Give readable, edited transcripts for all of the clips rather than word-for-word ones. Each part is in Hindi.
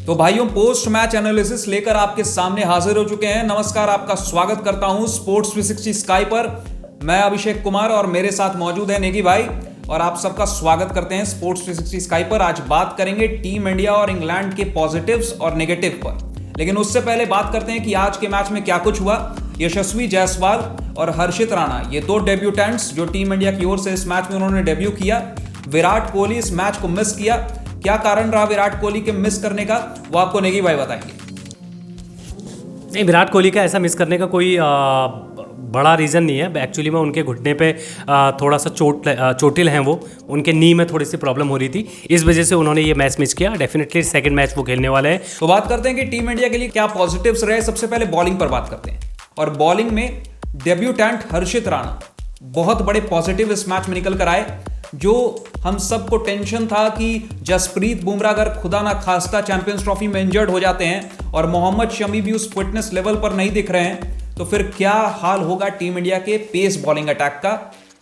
तो भाइयों, पोस्ट मैच एनालिसिस लेकर आपके सामने हाजिर हो चुके हैं। नमस्कार, आपका स्वागत करता हूं स्पोर्ट्स 360 स्काई पर। मैं अभिषेक कुमार और मेरे साथ मौजूद है नेगी भाई, और आप सबका स्वागत करते हैं स्पोर्ट्स 360 स्काई पर। आज बात करेंगे टीम इंडिया और इंग्लैंड के पॉजिटिव्स और नेगेटिव पर, लेकिन उससे पहले बात करते हैं कि आज के मैच में क्या कुछ हुआ। यशस्वी जायसवाल और हर्षित राणा, ये दो डेब्यूटेंट्स जो टीम इंडिया की ओर से इस मैच में उन्होंने डेब्यू किया। विराट कोहली इस मैच को मिस किया। क्या कारण रहा विराट कोहली के मिस करने का, वो आपको नेगी भाई बताएंगे। नहीं, विराट कोहली का ऐसा मिस करने का कोई बड़ा रीज़न नहीं है। एक्चुअली में उनके घुटने पे थोड़ा सा चोटिल हैं वो, उनके नी में थोड़ी सी प्रॉब्लम हो रही थी, इस वजह से उन्होंने ये मैच मिस किया। डेफिनेटली सेकंड मैच वो खेलने वाले हैं। तो बात करते हैं कि टीम इंडिया के लिए क्या पॉजिटिव्स रहे। सबसे पहले बॉलिंग पर बात करते हैं, और बॉलिंग में डेब्यूटेंट हर्षित राणा बहुत बड़े पॉजिटिव इस मैच में निकल कर आए। जो हम सबको टेंशन था कि जसप्रीत बुमराह अगर खुदा ना खास्ता चैंपियंस ट्रॉफी में इंजर्ड हो जाते हैं और मोहम्मद शमी भी उस फिटनेस लेवल पर नहीं दिख रहे हैं, तो फिर क्या हाल होगा टीम इंडिया के पेस बॉलिंग अटैक का।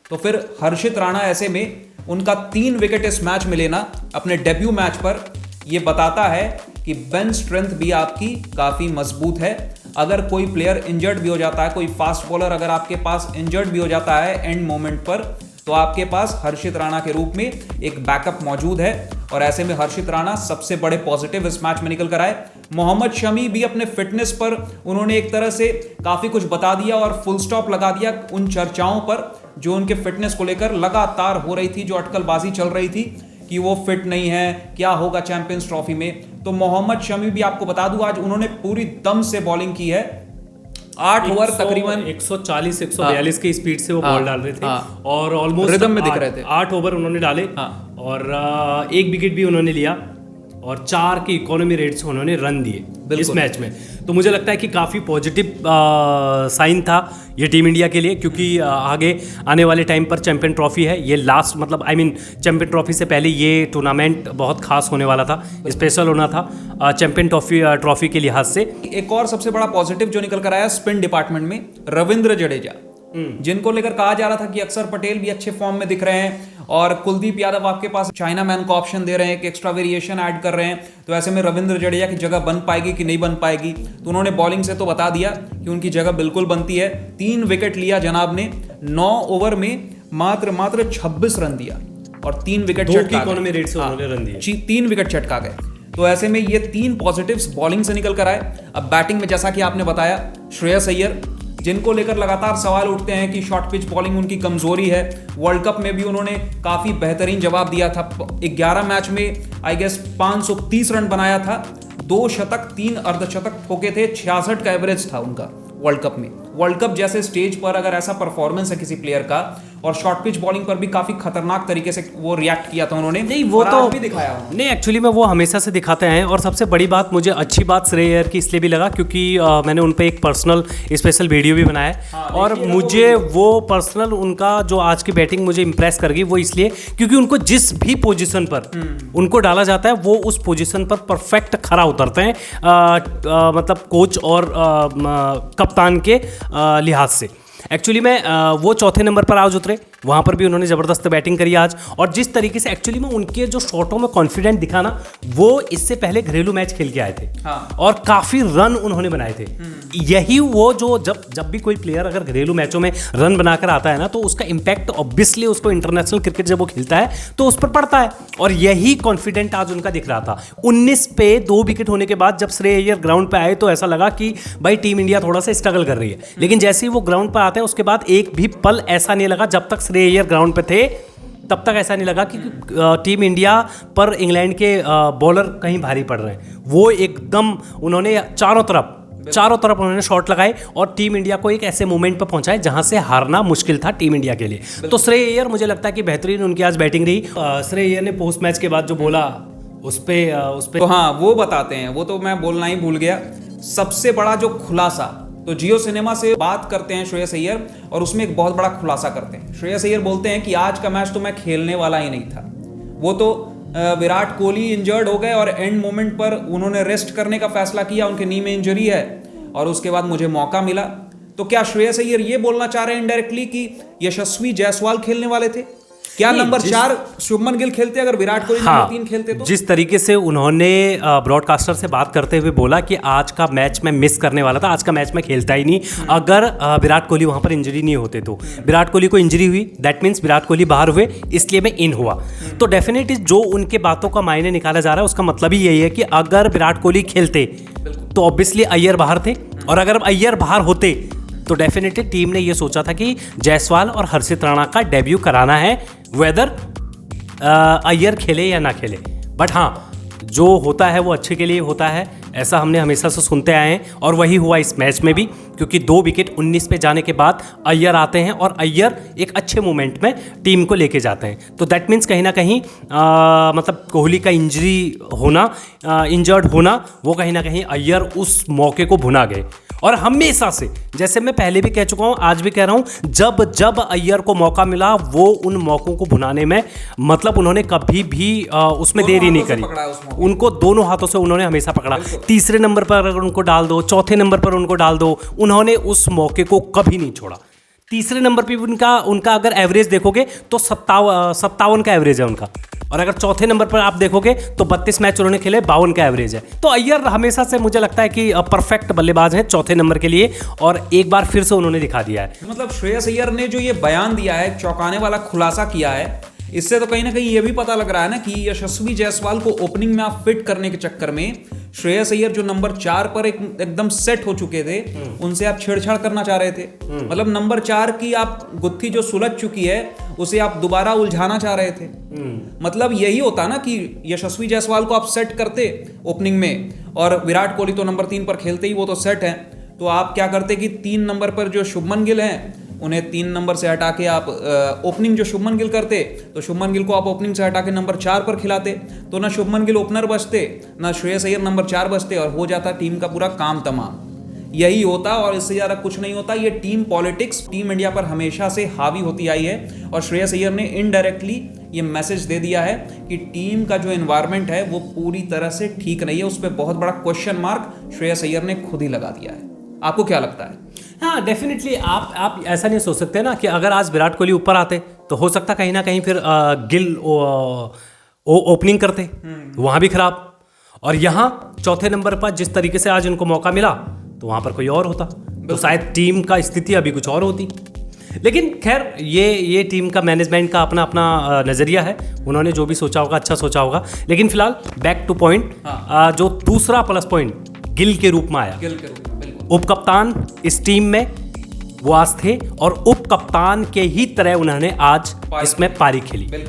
तो फिर हर्षित राणा ऐसे में उनका 3 विकेट इस मैच में लेना अपने डेब्यू मैच पर, यह बताता है कि बेंच स्ट्रेंथ भी आपकी काफी मजबूत है। अगर कोई प्लेयर इंजर्ड भी हो जाता है, कोई फास्ट बॉलर अगर आपके पास इंजर्ड भी हो जाता है एंड मोमेंट पर, तो आपके पास हर्षित राणा के रूप में एक बैकअप मौजूद है। और ऐसे में हर्षित राणा सबसे बड़े पॉजिटिव इस मैच में निकल कर आए। मोहम्मद शमी भी अपने फिटनेस पर उन्होंने एक तरह से काफी कुछ बता दिया और फुल स्टॉप लगा दिया उन चर्चाओं पर जो उनके फिटनेस को लेकर लगातार हो रही थी, जो अटकलबाजी चल रही थी कि वो फिट नहीं है, क्या होगा चैंपियंस ट्रॉफी में। तो मोहम्मद शमी भी आपको बता दूं, आज उन्होंने पूरी दम से बॉलिंग की है। 8 ओवर तकरीबन 140-142 की स्पीड से वो बॉल डाल रहे थे और ऑलमोस्ट रिदम में दिख रहे थे। 8 ओवर उन्होंने डाले और 1 विकेट भी उन्होंने लिया और 4 के इकोनॉमी रेट से उन्होंने रन दिए इस मैच में। तो मुझे लगता है कि काफ़ी पॉजिटिव साइन था ये टीम इंडिया के लिए, क्योंकि आगे आने वाले टाइम पर चैंपियन ट्रॉफी है। ये लास्ट चैंपियन ट्रॉफी से पहले ये टूर्नामेंट बहुत खास होने वाला था, स्पेशल होना था चैंपियन ट्रॉफी के लिहाज से। एक और सबसे बड़ा पॉजिटिव जो निकल कर आया स्पिन डिपार्टमेंट में, रविंद्र जडेजा, जिनको लेकर कहा जा रहा था कि अक्षर पटेल भी अच्छे फॉर्म में दिख रहे हैं और कुलदीप यादव आपके पास चाइना मैन को ऑप्शन दे रहे हैं, एक एक्स्ट्रा वेरिएशन ऐड कर रहे हैं। तो ऐसे में रविंद्र जडेजा की जगह बन पाएगी कि नहीं बन पाएगी, तो उन्होंने बॉलिंग से तो बता दिया कि उनकी जगह बिल्कुल बनती है। 3 विकेट लिया जनाब ने, 9 ओवर में मात्र 26 रन दिया और 3 विकेट चटका गए। 3 विकेट चटका गए। तो ऐसे में ये 3 पॉजिटिव्स बॉलिंग से निकल कर आए। अब बैटिंग में जैसा कि आपने बताया, श्रेयस अय्यर, जिनको लेकर लगातार सवाल उठते हैं कि शॉर्ट पिच बॉलिंग उनकी कमजोरी है। वर्ल्ड कप में भी उन्होंने काफी बेहतरीन जवाब दिया था। 11 मैच में आई गेस 530 रन बनाया था, 2 शतक 3 अर्धशतक ठोके थे, 66 का एवरेज था उनका वर्ल्ड कप में। वर्ल्ड कप जैसे स्टेज पर अगर ऐसा परफॉर्मेंस है किसी प्लेयर का, और शॉर्ट पिच बॉलिंग पर भी काफी खतरनाक तरीके से वो रिएक्ट किया था उन्होंने। नहीं, वो तो भी दिखाया नहीं, एक्चुअली में वो हमेशा से दिखाते हैं। और सबसे बड़ी बात, मुझे अच्छी बात श्रेयस अय्यर की इसलिए भी लगा क्योंकि मैंने उन पे एक पर्सनल स्पेशल वीडियो भी बनाया है। और मुझे वो पर्सनल उनका जो आज की बैटिंग मुझे इंप्रेस कर गई, वो इसलिए क्योंकि उनको जिस भी पोजीशन पर उनको डाला जाता है वो उस पोजीशन पर परफेक्ट खरा उतरते हैं, मतलब कोच और कप्तान के लिहाज से। एक्चुअली में वो चौथे नंबर पर आज उतरे, वहाँ पर भी उन्होंने ज़बरदस्त बैटिंग करी आज। और जिस तरीके से एक्चुअली में उनके जो शॉटों में कॉन्फिडेंट दिखा ना, वो इससे पहले घरेलू मैच खेल के आए थे और काफ़ी रन उन्होंने बनाए थे। यही वो जो जब भी कोई प्लेयर अगर घरेलू मैचों में रन बनाकर आता है ना, तो उसका इम्पैक्ट ऑब्वियसली उसको इंटरनेशनल क्रिकेट जब वो खेलता है तो उस पर पड़ता है। और यही कॉन्फिडेंट आज उनका दिख रहा था। 19 पे 2 विकेट होने के बाद जब श्रेयस अय्यर ग्राउंड पर आए तो ऐसा लगा कि भाई टीम इंडिया थोड़ा सा स्ट्रगल कर रही है, लेकिन जैसे ही वो ग्राउंड पर आते हैं उसके बाद एक भी पल ऐसा नहीं लगा, जब तक श्रेयस अय्यर ग्राउंड पे थे तब तक ऐसा नहीं लगा कि टीम इंडिया पर इंग्लैंड के बॉलर कहीं भारी पड़ रहे हैं। वो एकदम उन्होंने चारों तरफ उन्होंने शॉट लगाए और टीम इंडिया को एक ऐसे मोमेंट पर पहुंचाए जहां से हारना मुश्किल था टीम इंडिया के लिए। तो श्रेयस अय्यर, मुझे लगता है कि बेहतरीन उनकी आज बैटिंग रही। श्रेयस अय्यर ने पोस्ट मैच के बाद जो बोला उस पे तो हाँ, वो बताते हैं, वो तो मैं बोलना ही भूल गया। सबसे बड़ा जो खुलासा, तो जियो सिनेमा से बात करते हैं श्रेयस अय्यर और उसमें एक बहुत बड़ा खुलासा करते हैं। श्रेयस अय्यर बोलते हैं कि आज का मैच तो मैं खेलने वाला ही नहीं था। वो तो विराट कोहली इंजर्ड हो गए और एंड मोमेंट पर उन्होंने रेस्ट करने का फैसला किया, उनके नी में इंजरी है और उसके बाद मुझे मौका मिला। तो क्या श्रेयस अय्यर ये बोलना चाह रहे हैं इनडायरेक्टली कि यशस्वी जायसवाल खेलने वाले थे? क्या नंबर 4 शुभमन गिल खेलते अगर विराट कोहली नंबर 3 खेलते तो? जिस तरीके से उन्होंने ब्रॉडकास्टर से बात करते हुए बोला कि आज का मैच मैं मिस करने वाला था, आज का मैच मैं खेलता ही नहीं अगर विराट कोहली वहां पर इंजरी नहीं होते तो। विराट कोहली को इंजरी हुई, दैट मीन्स विराट कोहली बाहर हुए, इसलिए मैं इन हुआ। तो डेफिनेटली जो उनके बातों का मायने निकाला जा रहा है उसका मतलब ही यही है कि अगर विराट कोहली खेलते तो ऑब्वियसली अय्यर बाहर थे, और अगर अय्यर बाहर होते तो डेफिनेटली टीम ने ये सोचा था कि जायसवाल और हर्षित राणा का डेब्यू कराना है, वेदर अय्यर खेले या ना खेले। बट हाँ, जो होता है वो अच्छे के लिए होता है, ऐसा हमने हमेशा से सुनते आए हैं, और वही हुआ इस मैच में भी, क्योंकि 2 विकेट 19 पे जाने के बाद अय्यर आते हैं और अय्यर एक अच्छे मोमेंट में टीम को लेके जाते हैं। तो दैट मीन्स कहीं ना कहीं मतलब कोहली का इंजर्ड होना वो कहीं ना कहीं अय्यर उस मौके को भुना गए। और हमेशा से, जैसे मैं पहले भी कह चुका हूं, आज भी कह रहा हूं, जब जब अय्यर को मौका मिला वो उन मौकों को भुनाने में मतलब उन्होंने कभी भी उसमें देरी नहीं करी, उनको दोनों हाथों से उन्होंने हमेशा पकड़ा। तीसरे नंबर पर अगर उनको डाल दो, चौथे नंबर पर उनको डाल दो, उन्होंने उस मौके को कभी नहीं छोड़ा। तीसरे नंबर पर उनका अगर एवरेज देखोगे तो 57 का एवरेज है उनका, और अगर चौथे नंबर पर आप देखोगे तो 32 मैच उन्होंने खेले, 52 का एवरेज है। तो अय्यर हमेशा से मुझे लगता है कि परफेक्ट बल्लेबाज हैं चौथे नंबर के लिए, और एक बार फिर से उन्होंने दिखा दिया है। मतलब श्रेयस अय्यर ने जो ये बयान दिया है, चौंकाने वाला खुलासा किया है, इससे तो कहीं ना कहीं ये भी पता लग रहा है ना कि यशस्वी जायसवाल को ओपनिंग में आप फिट करने के चक्कर में श्रेयस अय्यर जो नंबर 4 पर एकदम सेट हो चुके थे, उनसे आप छेड़छाड़ करना चाह रहे थे। मतलब नंबर 4 की आप गुत्थी जो सुलझ चुकी है उसे आप दोबारा उलझाना चाह रहे थे। मतलब यही होता ना कि यशस्वी जायसवाल को आप सेट करते ओपनिंग में, और विराट कोहली तो नंबर 3 पर खेलते ही, वो तो सेट है, तो आप क्या करते कि 3 नंबर पर जो शुभमन गिल हैं उन्हें 3 नंबर से हटा के आप ओपनिंग जो शुभमन गिल करते, तो शुभमन गिल को आप ओपनिंग से हटा के नंबर 4 पर खिलाते, तो ना शुभमन गिल ओपनर बचते, ना श्रेयस अय्यर नंबर 4 बचते, और हो जाता टीम का पूरा काम तमाम। यही होता और इससे ज़्यादा कुछ नहीं होता। ये टीम पॉलिटिक्स टीम इंडिया पर हमेशा से हावी होती आई है, और श्रेयस अय्यर ने इनडायरेक्टली ये मैसेज दे दिया है कि टीम का जो एनवायरनमेंट है वो पूरी तरह से ठीक नहीं है। उस पर बहुत बड़ा क्वेश्चन मार्क श्रेयस अय्यर ने खुद ही लगा दिया है। आपको क्या लगता है? हाँ, डेफिनेटली आप ऐसा नहीं सोच सकते ना कि अगर आज विराट कोहली ऊपर आते तो हो सकता कहीं ना कहीं फिर गिल ओपनिंग करते, वहाँ भी खराब, और यहाँ चौथे नंबर पर जिस तरीके से आज उनको मौका मिला तो वहाँ पर कोई और होता, तो शायद टीम का स्थिति अभी कुछ और होती। लेकिन खैर ये टीम का मैनेजमेंट का अपना अपना नज़रिया है, उन्होंने जो भी सोचा होगा अच्छा सोचा होगा। लेकिन फिलहाल बैक टू पॉइंट, जो दूसरा प्लस पॉइंट गिल के रूप में आया, उप कप्तान इस टीम में वो आज थे, और उप कप्तान के ही तरह उन्होंने आज इसमें पारी खेली।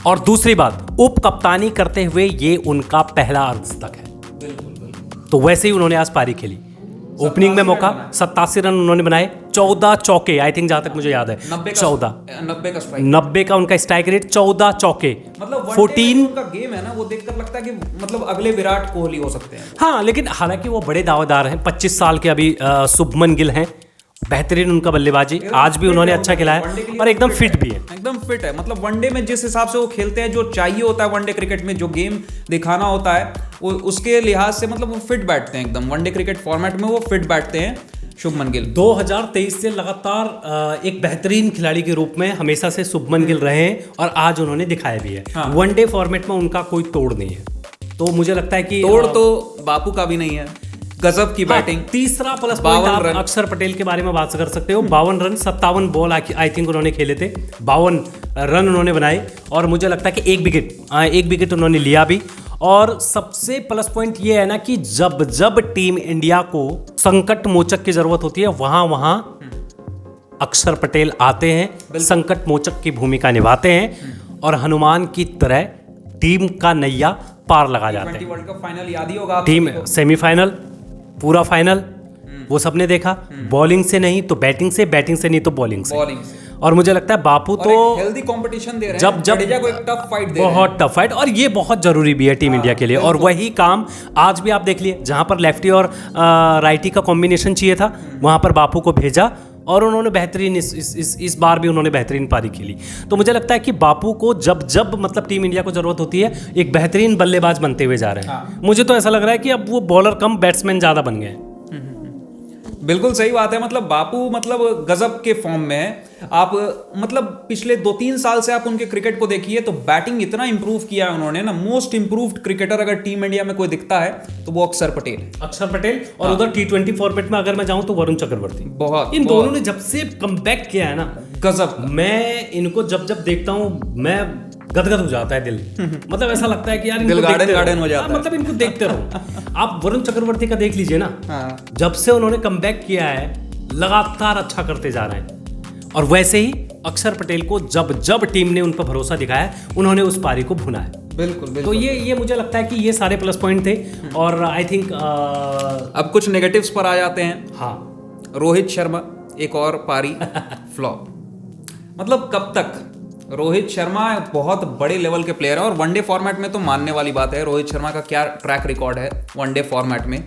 और दूसरी बात, उप कप्तानी करते हुए ये उनका पहला अर्धशतक है, तो वैसे ही उन्होंने आज पारी खेली। ओपनिंग में मौका, 87 रन उन्होंने बनाए, 14 चौके, आई थिंक जहां तक मुझे याद है 90 का उनका स्ट्राइक रेट, 14 चौके, मतलब 14 उनका गेम है ना, वो देखकर लगता है कि मतलब अगले विराट कोहली हो सकते हैं। हाँ, लेकिन हालांकि वो बड़े दावेदार हैं, 25 साल के अभी शुभमन गिल हैं, बेहतरीन उनका बल्लेबाजी, आज भी उन्होंने अच्छा खेला है और एकदम फिट भी है, एकदम फिट है। मतलब वनडे में जिस हिसाब से वो खेलते हैं, जो चाहिए होता है वनडे क्रिकेट में, जो गेम दिखाना होता है, वो उसके लिहाज से मतलब वो फिट बैठते हैं एकदम। वनडे क्रिकेट फॉर्मेट में वो फिट बैठते हैं शुभमन गिल। 2023 से लगातार एक बेहतरीन खिलाड़ी के रूप में हमेशा से शुभमन गिल रहे हैं, और आज उन्होंने दिखाया भी है। हाँ। वनडे फॉर्मेट में उनका कोई तोड़ नहीं है, तो मुझे लगता है कि तोड़ तो बापू का भी नहीं है, गजब की बैटिंग। तीसरा प्लस पॉइंट आप अक्षर पटेल के बारे में बात कर सकते हो। 52 रन, 57 बॉल आई थिंक उन्होंने खेले थे, 52 रन उन्होंने बनाए, और मुझे लगता है कि एक विकेट उन्होंने लिया भी। और सबसे प्लस पॉइंट ये है ना कि जब जब टीम इंडिया को संकट मोचक की जरूरत होती है, वहां अक्षर पटेल आते हैं, संकट मोचक की भूमिका निभाते हैं, और हनुमान की तरह टीम का नैया पार लगा जाते हैं। वर्ल्ड कप फाइनल याद ही होगा, टीम सेमीफाइनल, पूरा फाइनल वो सबने देखा, बॉलिंग से नहीं तो बैटिंग से, बैटिंग से नहीं तो बॉलिंग से। और मुझे लगता है बापू तो हेल्दी कंपटीशन दे रहे हैं, जब जडेजा को एक टफ फाइट दे रहे हैं, बहुत टफ फाइट, और ये बहुत जरूरी भी है टीम इंडिया के लिए। और वही काम आज भी आप देख लिए, जहां पर लेफ्टी और राइटी का कॉम्बिनेशन चाहिए था, वहां पर बापू को भेजा, और उन्होंने बेहतरीन इस बार भी उन्होंने बेहतरीन पारी खेली। तो मुझे लगता है कि बापू को जब जब मतलब टीम इंडिया को जरूरत होती है, एक बेहतरीन बल्लेबाज बनते हुए जा रहे हैं। मुझे तो ऐसा लग रहा है कि अब वो बॉलर कम बैट्समैन ज्यादा बन गए हैं। बिल्कुल सही बात है। मतलब बापू मतलब गजब के फॉर्म में है। आप मतलब पिछले 2-3 साल से आप उनके क्रिकेट को देखिए तो बैटिंग इतना इंप्रूव किया है उन्होंने ना। मोस्ट इंप्रूव्ड क्रिकेटर अगर टीम इंडिया में कोई दिखता है तो वो अक्षर पटेल है। अक्षर पटेल और उधर T20 फॉर्मेट में अगर मैं जाऊं तो वरुण चक्रवर्ती। बहुत इन दोनों ने जब से कमबैक किया है ना, गजब। मैं इनको जब जब देखता हूं मैं गदगद हो जाता है दिल। मतलब ऐसा लगता है कि यार इनको दिल गार्डन देखते गार्डन रहो। हो जाता है। मतलब इनको देखते रहो। आप वरुण चक्रवर्ती का देख लीजिए ना, हाँ। जब से उन्होंने कमबैक किया है लगातार अच्छा करते जा रहे हैं। और वैसे ही अक्षर पटेल को जब जब टीम ने उन पर भरोसा दिखाया उन्होंने उस पारी को भुना है। बिल्कुल बिल्कुल। तो ये मुझे लगता है कि ये सारे प्लस पॉइंट थे। और आई थिंक अब कुछ नेगेटिव्स पर आ जाते हैं। हाँ, रोहित शर्मा एक और पारी फ्लॉप। मतलब कब तक? रोहित शर्मा बहुत बड़े लेवल के प्लेयर है और वनडे फॉर्मेट में तो मानने वाली बात है रोहित शर्मा का क्या ट्रैक रिकॉर्ड है वनडे फॉर्मेट में।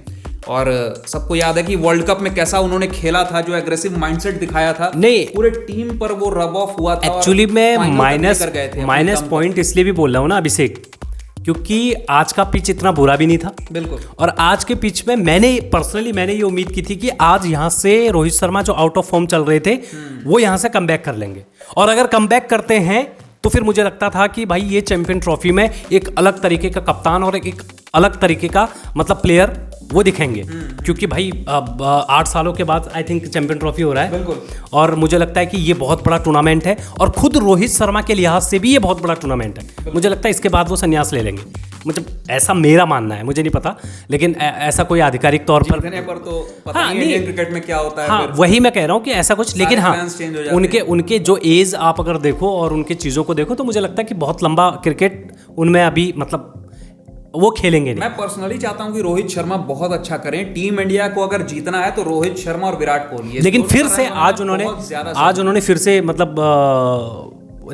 और सबको याद है कि वर्ल्ड कप में कैसा उन्होंने खेला था, जो एग्रेसिव माइंडसेट दिखाया था। नहीं, पूरे टीम पर वो रब ऑफ हुआ था। एक्चुअली मैं माइनस पॉइंट इसलिए भी बोल रहा हूँ ना अभिषेक, क्योंकि आज का पिच इतना बुरा भी नहीं था। बिल्कुल। और आज के पिच में मैंने ये उम्मीद की थी कि आज यहाँ से रोहित शर्मा जो आउट ऑफ फॉर्म चल रहे थे वो यहाँ से कमबैक कर लेंगे। और अगर कमबैक करते हैं तो फिर मुझे लगता था कि भाई ये चैंपियन ट्रॉफी में एक अलग तरीके का कप्तान और एक अलग तरीके का मतलब प्लेयर वो दिखेंगे। क्योंकि भाई अब 8 सालों के बाद आई थिंक चैंपियन ट्रॉफी हो रहा है। बिल्कुल। और मुझे लगता है कि ये बहुत बड़ा टूर्नामेंट है और खुद रोहित शर्मा के लिहाज से भी ये बहुत बड़ा टूर्नामेंट है। मुझे लगता है इसके बाद वो संन्यास ले लेंगे। मतलब ऐसा मेरा मानना है, मुझे नहीं पता, लेकिन ऐसा कोई आधिकारिक तौर पर जीतने पर तो पता नहीं इंडियन क्रिकेट में क्या होता है। हाँ, वही मैं कह रहा हूँ कि ऐसा कुछ, लेकिन हाँ उनके जो एज आप अगर देखो और उनके चीज़ों को देखो तो मुझे लगता है कि बहुत लंबा क्रिकेट उनमें अभी मतलब वो खेलेंगे नहीं। मैं पर्सनली चाहता हूँ कि रोहित शर्मा बहुत अच्छा करें। टीम इंडिया को अगर जीतना है तो रोहित शर्मा और विराट कोहली। लेकिन फिर से आज उन्होंने फिर से मतलब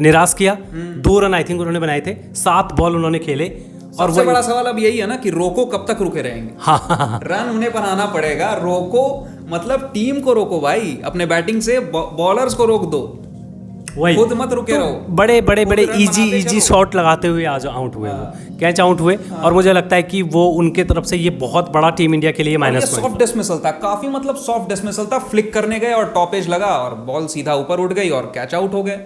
निराश किया। 2 रन आई थिंक उन्होंने बनाए थे, 7 बॉल उन्होंने खेले। और सबसे बड़ा सवाल अब यही है ना कि रोको कब तक रुके रहेंगे। हाँ। रन उन्हें बनाना पड़ेगा। रोको मतलब टीम को रोको भाई, अपने बैटिंग से बॉलर्स को रोक दो, खुद मत रुके रहो। बड़े इजी शॉट लगाते हुए आज आउट हुए, वो कैच आउट हुए। और मुझे लगता है कि वो उनके तरफ से ये बहुत बड़ा टीम इंडिया के लिए माइनस पॉइंट। सॉफ्ट डिसमिसल था, काफी मतलब सॉफ्ट डिसमिसल था। फ्लिक करने गए और टॉप एज लगा और बॉल सीधा ऊपर उठ गई और कैच आउट हो गए।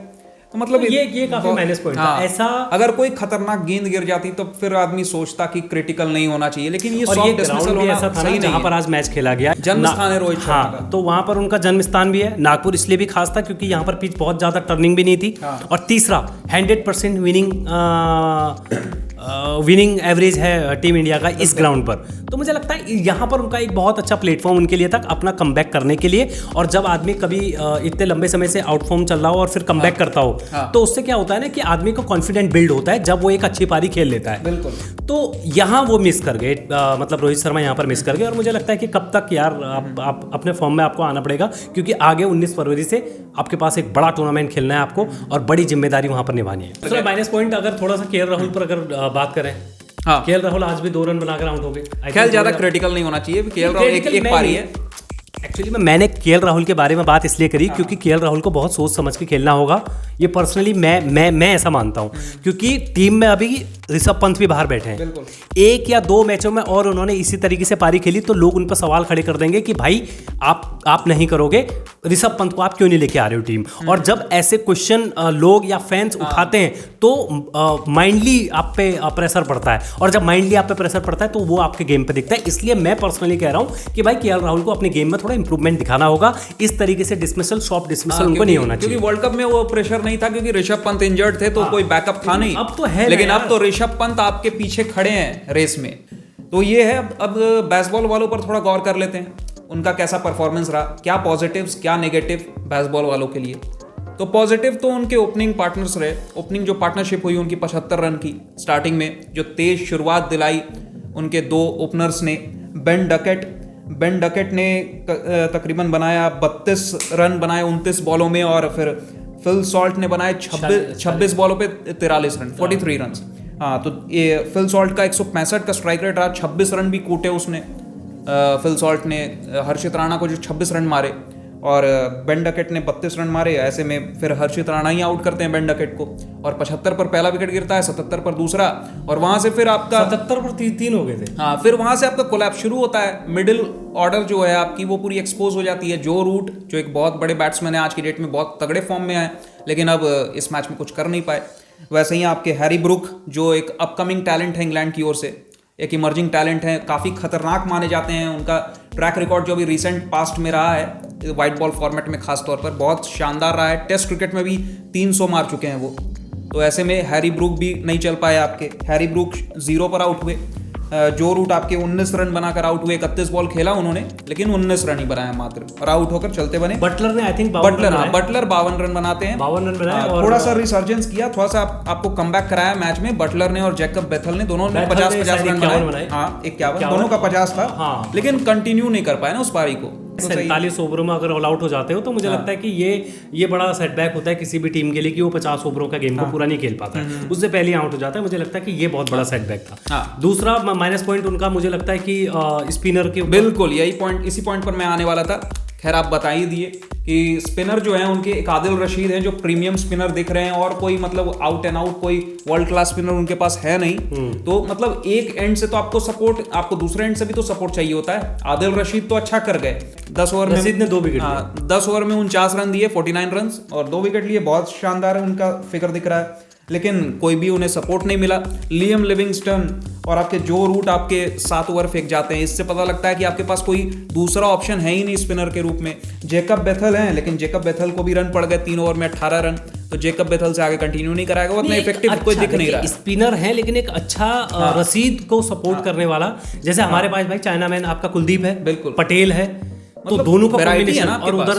तो मतलब ये काफी माइनस पॉइंट था। ऐसा अगर कोई खतरनाक गेंद गिर जाती तो फिर आदमी सोचता कि क्रिटिकल नहीं होना चाहिए, लेकिन ये सॉफ्ट डिसमिसल होना ऐसा था सही जहां पर आज मैच खेला गया। जन्म स्थान है रोहित शर्मा का। तो वहां पर उनका जन्म स्थान भी है। नागपुर इसलिए भी खास था क्योंकि यहाँ पर पिच बहुत ज्यादा टर्निंग भी नहीं थी। और तीसरा 100% विनिंग एवरेज है टीम इंडिया का इस ग्राउंड पर। तो मुझे लगता है यहाँ पर उनका एक बहुत अच्छा प्लेटफॉर्म उनके लिए था अपना कमबैक करने के लिए। और जब आदमी कभी इतने लंबे समय से आउट फॉर्म चल रहा हो और फिर कमबैक करता हो तो उससे क्या होता है ना कि आदमी को कॉन्फिडेंट बिल्ड होता है जब वो एक अच्छी पारी खेल लेता है। बिल्कुल। तो यहाँ वो मिस कर गए, मतलब रोहित शर्मा यहाँ पर मिस कर गए। और मुझे लगता है कि कब तक यार आप अपने फॉर्म में आपको आना पड़ेगा, क्योंकि आगे 19 फरवरी से आपके पास एक बड़ा टूर्नामेंट खेलना है आपको और बड़ी जिम्मेदारी वहाँ पर निभानी है। तो माइनस पॉइंट अगर थोड़ा सा केएल राहुल पर अगर बात करें, हाँ, केएल राहुल आज भी 2 रन बनाकर आउट हो गए। खेल ज्यादा क्रिटिकल नहीं होना चाहिए। केएल राहुल एक पारी है। एक्चुअली मैंने केएल राहुल के बारे में बात इसलिए करी क्योंकि केएल राहुल को बहुत सोच समझ के खेलना होगा। ये पर्सनली मैं ऐसा मानता हूँ, क्योंकि टीम में अभी ऋषभ पंत भी बाहर बैठे हैं। 1 या 2 मैचों में और उन्होंने इसी तरीके से पारी खेली तो लोग उन पर सवाल खड़े कर देंगे कि भाई आप नहीं करोगे, ऋषभ पंत को आप क्यों नहीं लेके आ रहे हो टीम। और जब ऐसे क्वेश्चन लोग या फैंस उठाते हैं तो माइंडली आप पे प्रेशर पड़ता है। और जब माइंडली आप पे प्रेशर पड़ता है तो वो आपके गेम पे दिखता है। इसलिए मैं पर्सनली कह रहा हूँ कि भाई केएल राहुल को अपने गेम में थोड़ा इंप्रूवमेंट दिखाना होगा। इस तरीके से डिसमिसल, सॉफ्ट डिसमिसल उनको नहीं होना चाहिए। क्योंकि वर्ल्ड कप में वो प्रेशर नहीं था, क्योंकि ऋषभ पंत इंजर्ड थे तो कोई बैकअप था नहीं। अब तो है, लेकिन अब तो ऋषभ पंत आपके पीछे खड़े हैं रेस में। तो ये है। अब बेसबॉल वालों पर थोड़ा गौर कर लेते हैं, उनका कैसा परफॉर्मेंस रहा, क्या पॉजिटिव्स क्या नेगेटिव बेसबॉल वालों के लिए। तो पॉजिटिव तो उनके ओपनिंग पार्टनर्स रहे। ओपनिंग जो पार्टनरशिप हुई उनकी 75 रन की स्टार्टिंग में, जो तेज शुरुआत दिलाई उनके 2 ओपनर्स ने। बेन डकेट ने तकरीबन बनाया 32 रन बनाए 29 बॉलों में, और फिर फिल सॉल्ट ने बनाए 26 बॉलों पे 43 रन, 43 रन। हाँ, तो ये फिल सॉल्ट का 165 का स्ट्राइक रेट रहा, 26 रन भी कूटे उसने फिल सॉल्ट ने। हर्षित राणा को जो 26 रन मारे, और बेन डकेट ने 32 रन मारे। ऐसे में फिर हर्षित राणा ही आउट करते हैं बेन डकेट को, और 75 पर पहला विकेट गिरता है, 77 पर दूसरा, और वहां से फिर आपका 77 पर 3 हो गए थे। हाँ, फिर वहां से आपका कोलैप्स शुरू होता है। मिडिल ऑर्डर जो है आपकी वो पूरी एक्सपोज हो जाती है। जो रूट जो एक बहुत बड़े बैट्समैन है, आज की डेट में बहुत तगड़े फॉर्म में आए, लेकिन अब इस मैच में कुछ कर नहीं पाए। वैसे ही आपके हैरी ब्रूक जो एक अपकमिंग टैलेंट है इंग्लैंड की ओर से, एक इमर्जिंग टैलेंट है, काफ़ी खतरनाक माने जाते हैं। उनका ट्रैक रिकॉर्ड जो भी रिसेंट पास्ट में रहा है वाइट बॉल फॉर्मेट में खास तौर पर बहुत शानदार रहा है। टेस्ट क्रिकेट में भी 300 मार चुके हैं वो। तो ऐसे में हैरी ब्रूक भी नहीं चल पाए आपके। हैरी ब्रूक 0 पर आउट हुए। जो रूट आपके 19 रन बनाकर आउट हुए। 31 बॉल खेला उन्होंने, लेकिन 19 रन ही बनाया मात्र, और आउट होकर चलते बने। बटलर ने आई थिंक बटलर 52 रन बनाते हैं। 52 रन बनाए और थोड़ा सा रिसर्जेंस किया, थोड़ा सा आपको कमबैक कराया मैच में। बटलर ने और जैकब बेथल ने दोनों ने 50-50 रन बनाए। हाँ, 51 दोनों का 50 था। हाँ। लेकिन कंटिन्यू नहीं कर पाए ना उस पारी को। 47 ओवरों में अगर ऑल आउट हो जाते हो तो मुझे लगता है कि ये बड़ा सेटबैक होता है किसी भी टीम के लिए कि वो 50 ओवरों का गेम को पूरा नहीं खेल पाता है, उससे पहले आउट हो जाता है। मुझे लगता है कि ये बहुत बड़ा सेटबैक था। दूसरा माइनस पॉइंट उनका मुझे लगता है कि स्पिनर के, बिल्कुल यही पॉइंट, इसी पॉइंट पर मैं आने वाला था। खैर आप बता ही दिए कि स्पिनर जो है उनके एक आदिल रशीद हैं जो प्रीमियम स्पिनर दिख रहे हैं, और कोई मतलब आउट एंड आउट कोई वर्ल्ड क्लास स्पिनर उनके पास है नहीं। तो मतलब एक एंड से तो आपको सपोर्ट, आपको दूसरे एंड से भी तो सपोर्ट चाहिए होता है। आदिल रशीद तो अच्छा कर गए, 10 ओवर में रशीद ने 2 विकेट, 10 ओवर में 49 रन दिए, 49 रन और 2 विकेट लिए। बहुत शानदार है उनका फिगर दिख रहा है, लेकिन कोई भी उन्हें सपोर्ट नहीं मिला। लियम लिविंगस्टन और आपके जो रूट आपके 7 ओवर फेंक जाते हैं, इससे पता लगता है कि आपके पास कोई दूसरा ऑप्शन है ही नहीं स्पिनर के रूप में। जैकब बेथल हैं, लेकिन जैकब बेथल को भी रन पड़ गए 3 ओवर में 18 रन, तो जैकब बेथल से आगे कंटिन्यू नहीं कराएगा। वो इतना इफेक्टिव कोई दिख नहीं रहा। स्पिनर है लेकिन एक अच्छा रशीद को सपोर्ट करने वाला, जैसे हमारे पास भाई चाइना मैन आपका कुलदीप है, बिल्कुल पटेल है, तो दोनों का कॉम्बिनेशन, और उधर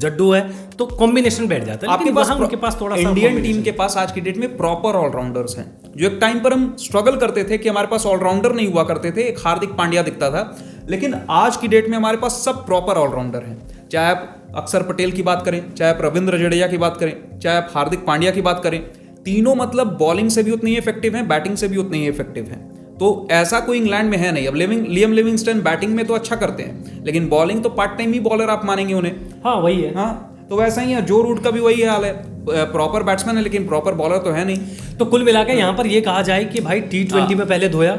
जड्डू है, तो कॉम्बिनेशन बैठ जाता है। आपके पास उनके पास थोड़ा इंडियन टीम के पास आज की डेट में प्रॉपर ऑलराउंडर्स हैं। जो एक टाइम पर हम स्ट्रगल करते थे कि हमारे पास ऑलराउंडर नहीं हुआ करते थे, एक हार्दिक पांड्या दिखता था, लेकिन आज की डेट में हमारे पास सब प्रॉपर ऑलराउंडर हैं। चाहे आप अक्षर पटेल की बात करें, चाहे आप रविंद्र जडेजा की बात करें, चाहे आप हार्दिक पांड्या की बात करें, तीनों मतलब बॉलिंग से भी उतनी ही इफेक्टिव हैं, बैटिंग से भी उतनी ही इफेक्टिव हैं। तो ऐसा कोई इंग्लैंड में है नहीं। अब लियम लिविंगस्टन बैटिंग में तो अच्छा करते हैं, लेकिन बॉलिंग तो पार्ट टाइम ही बॉलर आप मानेंगे उन्हें। हाँ वही है। हाँ, तो वैसा ही है। जो रूट का भी वही हाल है, प्रॉपर बैट्समैन है लेकिन प्रॉपर बॉलर तो है नहीं। तो कुल मिलाकर यहाँ पर ये कहा जाए कि भाई T20 में पहले धोया,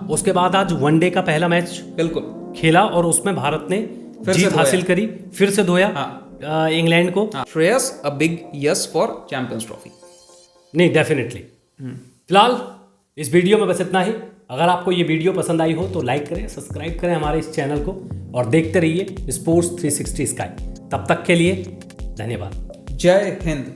उसके बाद आज वनडे का पहला मैच बिल्कुल खेला और उसमें भारत ने जीत हासिल करी, फिर से धोया इंग्लैंड को। Shreyas a big yes for champions trophy. नहीं, डेफिनेटली। फिलहाल इस वीडियो में बस इतना ही। अगर आपको ये वीडियो पसंद आई हो तो लाइक करें, सब्सक्राइब करें हमारे इस चैनल को, और देखते रहिए स्पोर्ट्स 360 स्काई। तब तक के लिए धन्यवाद। जय हिंद।